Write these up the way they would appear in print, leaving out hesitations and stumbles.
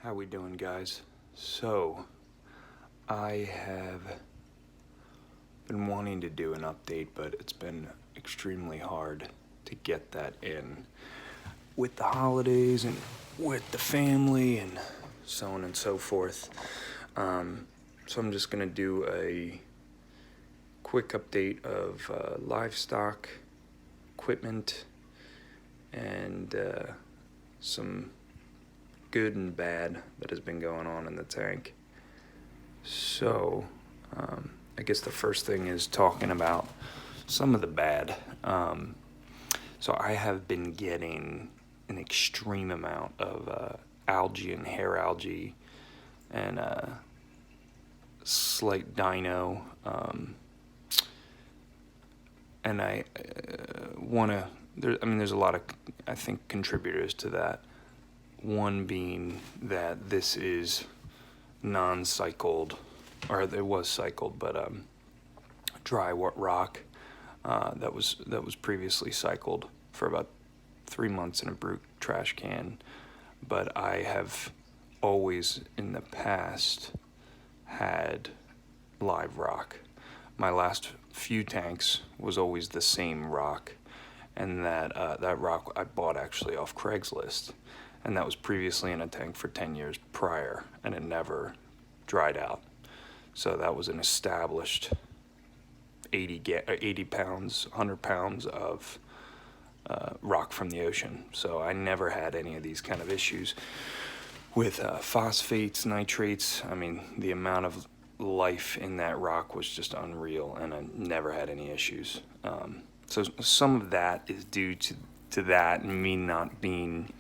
How we doing, guys? So, I have been wanting to do an update, but it's been extremely hard to get that in with the holidays and with the family and so on and so forth. So I'm just gonna do a quick update of livestock, equipment, and some good and bad that has been going on in the tank. So, I guess the first thing is talking about some of the bad. So I have been getting an extreme amount of algae and hair algae and slight dino. And I want to, there's a lot of, I think, contributors to that. One being that this is non-cycled, or it was cycled, but dry rock that was previously cycled for about 3 months in a brute trash can. But I have always in the past had live rock. My last few tanks was always the same rock, and that rock I bought actually off Craigslist. And that was previously in a tank for 10 years prior, and it never dried out. So that was an established 80 pounds, 100 pounds of rock from the ocean. So I never had any of these kind of issues with phosphates, nitrates. I mean, the amount of life in that rock was just unreal, and I never had any issues. So some of that is due to that and me not being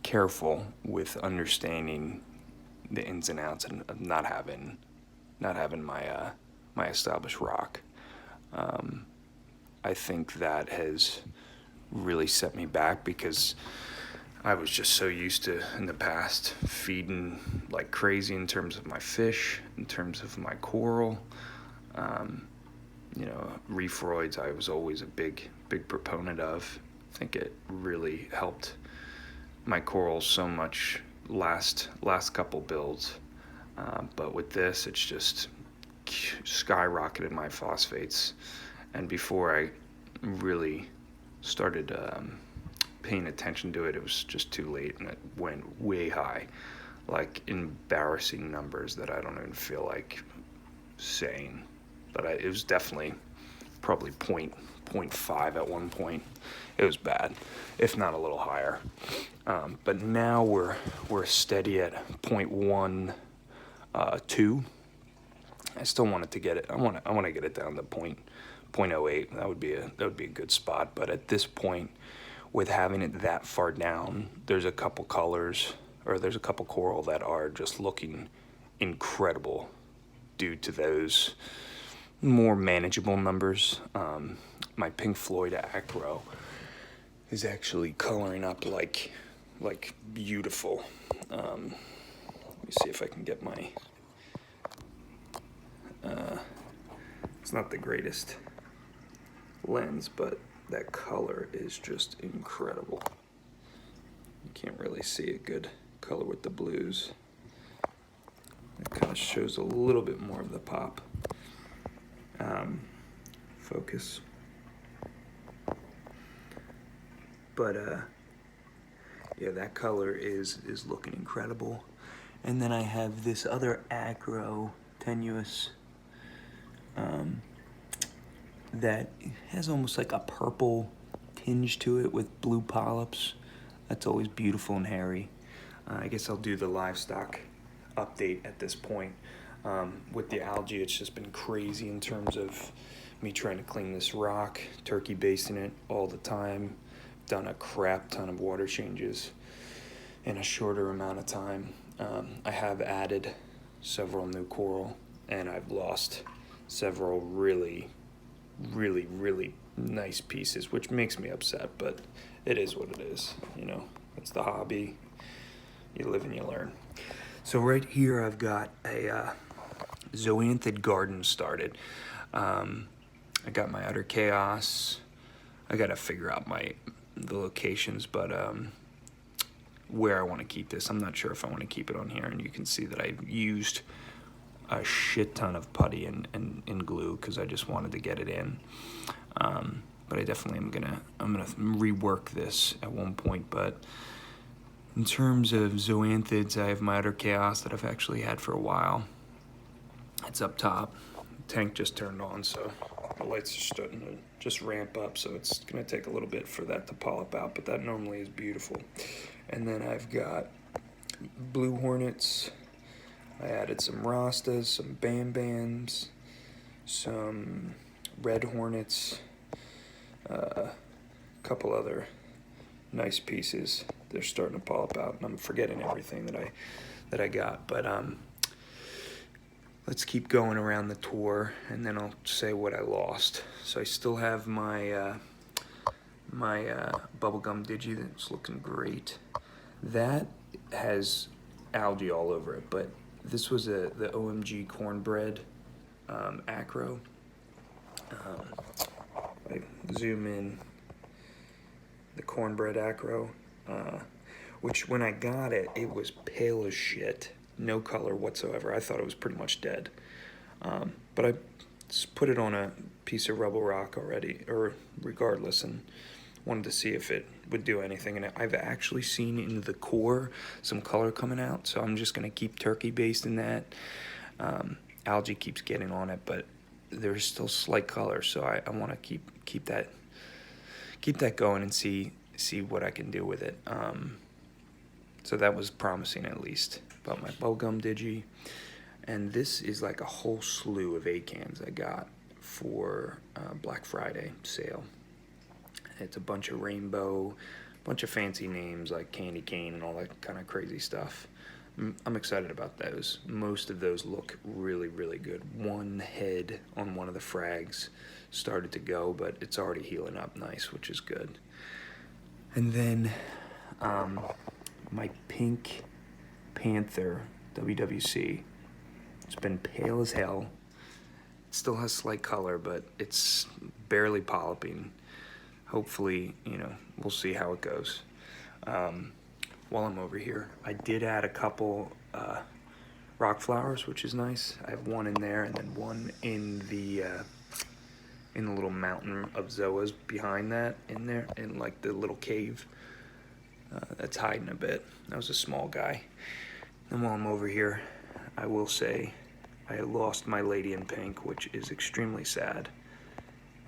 careful with understanding the ins and outs and not having my my established rock. I think that has really set me back because I was just so used to in the past feeding like crazy in terms of my fish, in terms of my coral. Reefroids I was always a big proponent of. I think it really helped my corals so much last couple builds, but with this it's just skyrocketed my phosphates, and before I really started paying attention to it, it was just too late, and it went way high, like embarrassing numbers that I don't even feel like saying, but it was definitely probably 0.5 at one point. It was bad, if not a little higher. But now we're steady at 0.12. I still wanted to get it. I want to get it down to 0.08. That would be a good spot. But at this point, with having it that far down, there's a couple colors, or there's a couple coral that are just looking incredible due to those more manageable numbers. My Pink Floyd acro is actually coloring up like beautiful. Let me see if I can get my it's not the greatest lens, but that color is just incredible. You can't really see a good color with the blues. It kind of shows a little bit more of the pop. Focus. But yeah, that color is looking incredible. And then I have this other acro tenuous that has almost like a purple tinge to it with blue polyps. That's always beautiful and hairy. I guess I'll do the livestock update at this point. With the algae, it's just been crazy in terms of me trying to clean this rock, turkey basting it all the time, done a crap ton of water changes in a shorter amount of time. I have added several new coral, and I've lost several really nice pieces, which makes me upset, but it is what it is. It's the hobby. You live and you learn. So right here I've got a zoanthid garden started. I got my utter chaos. I gotta figure out the locations, but where I want to keep this. I'm not sure if I want to keep it on here, and you can see that I used a shit ton of putty and glue because I just wanted to get it in. But I definitely am gonna rework this at one point. But in terms of zoanthids, I have my utter chaos that I've actually had for a while. It's up top. The tank just turned on, so the lights are starting to just ramp up, so it's gonna take a little bit for that to polyp out, but that normally is beautiful. And then I've got blue hornets. I added some rastas, some bambams, some red hornets, a couple other nice pieces. They're starting to polyp out, and I'm forgetting everything that I got. But let's keep going around the tour, and then I'll say what I lost. So I still have my my bubblegum digi that's looking great. That has algae all over it, but this was the OMG cornbread acro. I zoom in the cornbread acro, which when I got it, it was pale as shit, no color whatsoever. I thought it was pretty much dead. But I just put it on a piece of rubble rock already, or regardless, and wanted to see if it would do anything. And I've actually seen in the core some color coming out, so I'm just gonna keep turkey based in that. Algae keeps getting on it, but there's still slight color, so I want to keep that going and see what I can do with it. So that was promising, at least, about my bubblegum digi. And this is like a whole slew of acans I got for Black Friday sale. It's a bunch of rainbow, bunch of fancy names like candy cane and all that kind of crazy stuff. I'm excited about those. Most of those look really, really good. One head on one of the frags started to go, but it's already healing up nice, which is good. And then my pink panther WWC. It's been pale as hell. It still has slight color, but it's barely polyping. Hopefully, we'll see how it goes. While I'm over here, I did add a couple rock flowers, which is nice. I have one in there, and then one in the little mountain of zoas behind that, in there, in like the little cave that's hiding a bit. That was a small guy. And while I'm over here, I will say I lost my lady in pink, which is extremely sad.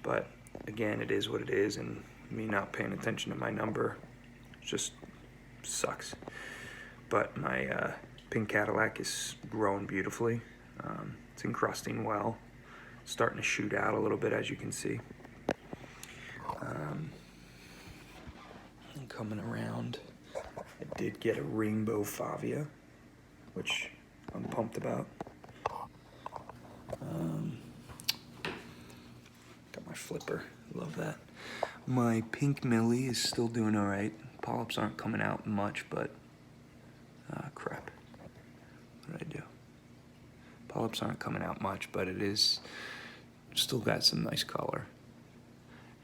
But again, it is what it is, and me not paying attention to my number just sucks. But my pink Cadillac is growing beautifully. It's encrusting well. It's starting to shoot out a little bit, as you can see. And coming around, I did get a rainbow Favia, which I'm pumped about. Got my flipper, love that. My pink Millie is still doing all right. Polyps aren't coming out much, but crap. What did I do? Polyps aren't coming out much, but it is still got some nice color.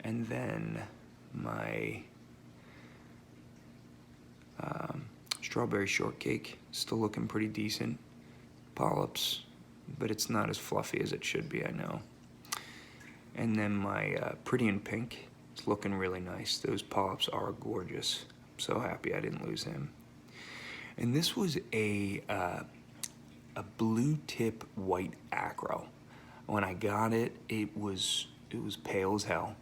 And then my strawberry shortcake, still looking pretty decent. Polyps, but it's not as fluffy as it should be, I know. And then my pretty in pink, it's looking really nice. Those polyps are gorgeous. I'm so happy I didn't lose him. And this was a blue tip white acro. When I got it, it was pale as hell.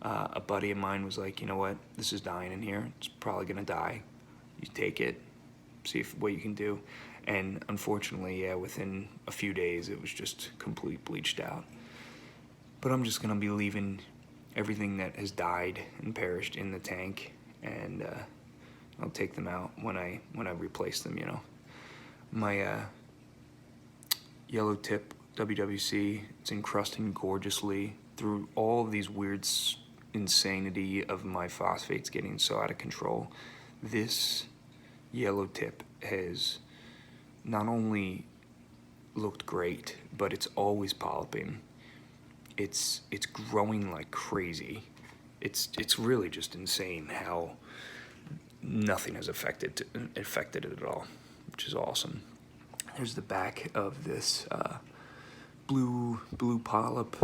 A buddy of mine was like, you know what, this is dying in here. It's probably gonna die. You take it, see what you can do. And unfortunately, yeah, within a few days, it was just completely bleached out. But I'm just gonna be leaving everything that has died and perished in the tank, and I'll take them out when I replace them. My yellow tip WWC, it's encrusting gorgeously through all of these weird insanity of my phosphates getting so out of control. This yellow tip has not only looked great, but it's always polyping. It's growing like crazy. It's really just insane how nothing has affected it at all, which is awesome. There's the back of this blue polyp,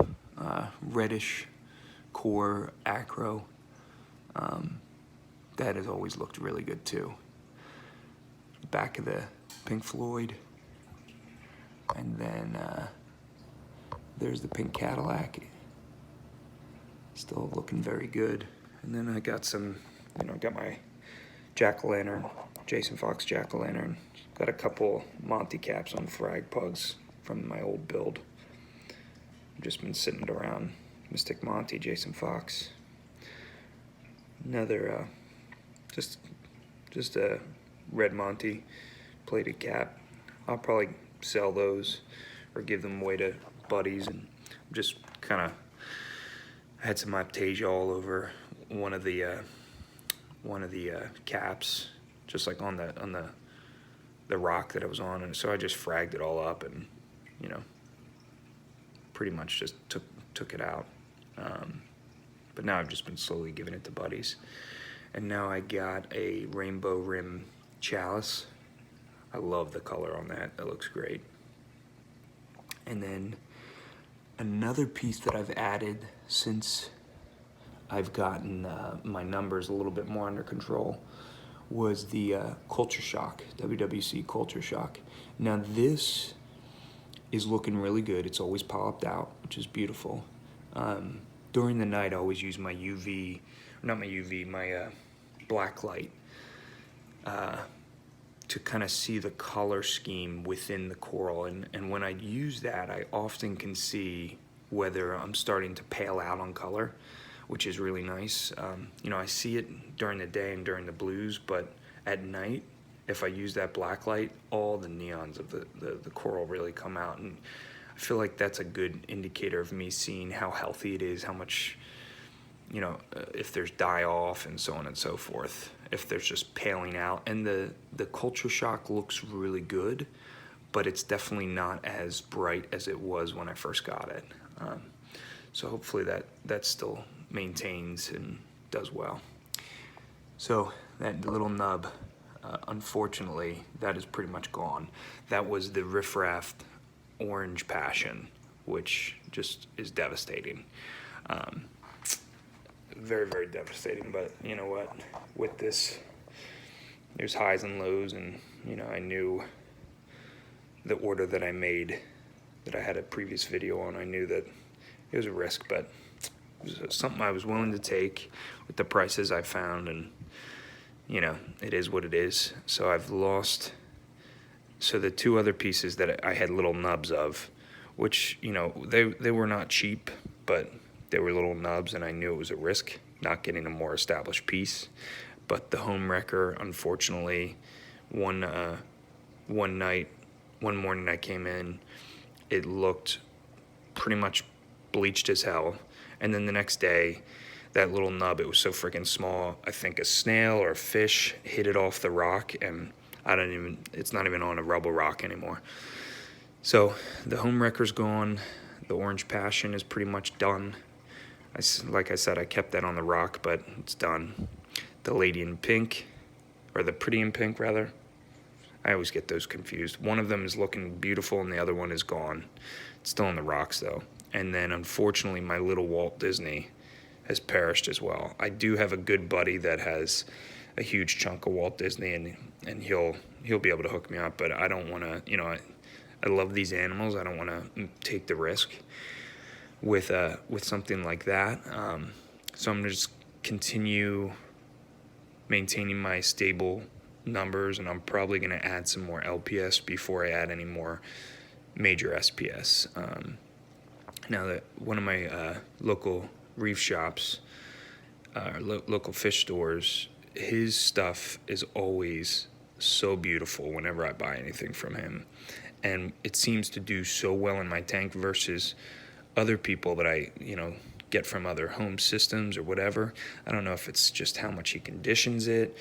reddish core acro. That has always looked really good too. Back of the Pink Floyd, and then there's the Pink Cadillac, still looking very good. And then I got some, got my jack-o'-lantern, Jason Fox jack-o'-lantern. Got a couple Monty caps on frag pugs from my old build. I've just been sitting around. Mystic Monty, Jason Fox. Another, just a red Monty plated cap. I'll probably sell those or give them away to buddies, and just kind of had some Aptasia all over one of the caps, just like on the rock that I was on, and so I just fragged it all up and pretty much just took it out. But now I've just been slowly giving it to buddies. And now I got a rainbow rim chalice. I love the color on that. That looks great. And then another piece that I've added since I've gotten my numbers a little bit more under control was the Culture Shock, WWC Culture Shock. Now this is looking really good. It's always popped out, which is beautiful. During the night, I always use my my black light to kind of see the color scheme within the coral. And when I use that, I often can see whether I'm starting to pale out on color, which is really nice. I see it during the day and during the blues, but at night, if I use that black light, all the neons of the coral really come out. And I feel like that's a good indicator of me seeing how healthy it is, how much, if there's die off and so on and so forth, if there's just paling out. And the Culture Shock looks really good, but it's definitely not as bright as it was when I first got it. So hopefully that still maintains and does well. So that little nub, unfortunately, that is pretty much gone. That was the riffraff orange passion, which just is devastating. Very, very devastating, but you know what? With this, there's highs and lows, and I knew the order that I made, that I had a previous video on, I knew that it was a risk, but it was something I was willing to take with the prices I found, and it is what it is. So I've lost, so the two other pieces that I had little nubs of, which, they were not cheap, but they were little nubs, and I knew it was a risk not getting a more established piece. But the home wrecker, unfortunately, one morning I came in, it looked pretty much bleached as hell. And then the next day, that little nub, it was so freaking small, I think a snail or a fish hit it off the rock, and it's not even on a rubble rock anymore. So the home wrecker's gone. The orange passion is pretty much done. Like I said, I kept that on the rock, but it's done. The lady in pink, or the pretty in pink rather, I always get those confused. One of them is looking beautiful and the other one is gone. It's still on the rocks though. And then unfortunately my little Walt Disney has perished as well. I do have a good buddy that has a huge chunk of Walt Disney, and he'll be able to hook me up, but I don't want to, I love these animals. I don't want to take the risk with something like that. So I'm going to just continue maintaining my stable numbers, and I'm probably going to add some more LPS before I add any more major SPS. Now that one of my local reef shops, local fish stores, his stuff is always so beautiful whenever I buy anything from him, and it seems to do so well in my tank versus other people that I get from other home systems or whatever. I don't know if it's just how much he conditions it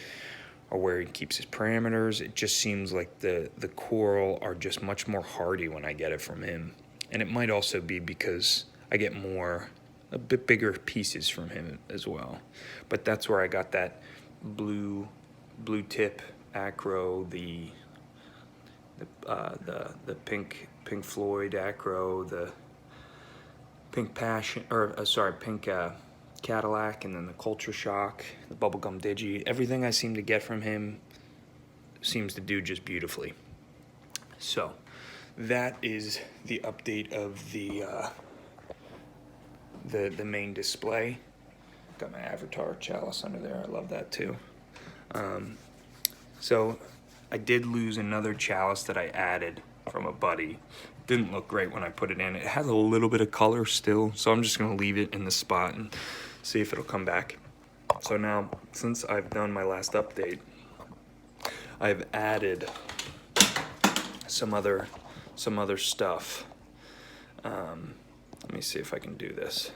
or where he keeps his parameters. It just seems like the coral are just much more hardy when I get it from him. And it might also be because I get a bit bigger pieces from him as well. But that's where I got that blue blue tip acro, the pink Floyd acro, the pink passion, or sorry, pink Cadillac, and then the culture shock, the bubblegum digi. Everything I seem to get from him seems to do just beautifully. So that is the update of the main display. Got my Avatar chalice under there. I love that too. So I did lose another chalice that I added from a buddy. Didn't look great when I put it in. It has a little bit of color still, so I'm just gonna leave it in the spot and see if it'll come back. So now, since I've done my last update, I've added some other stuff. Let me see if I can do this.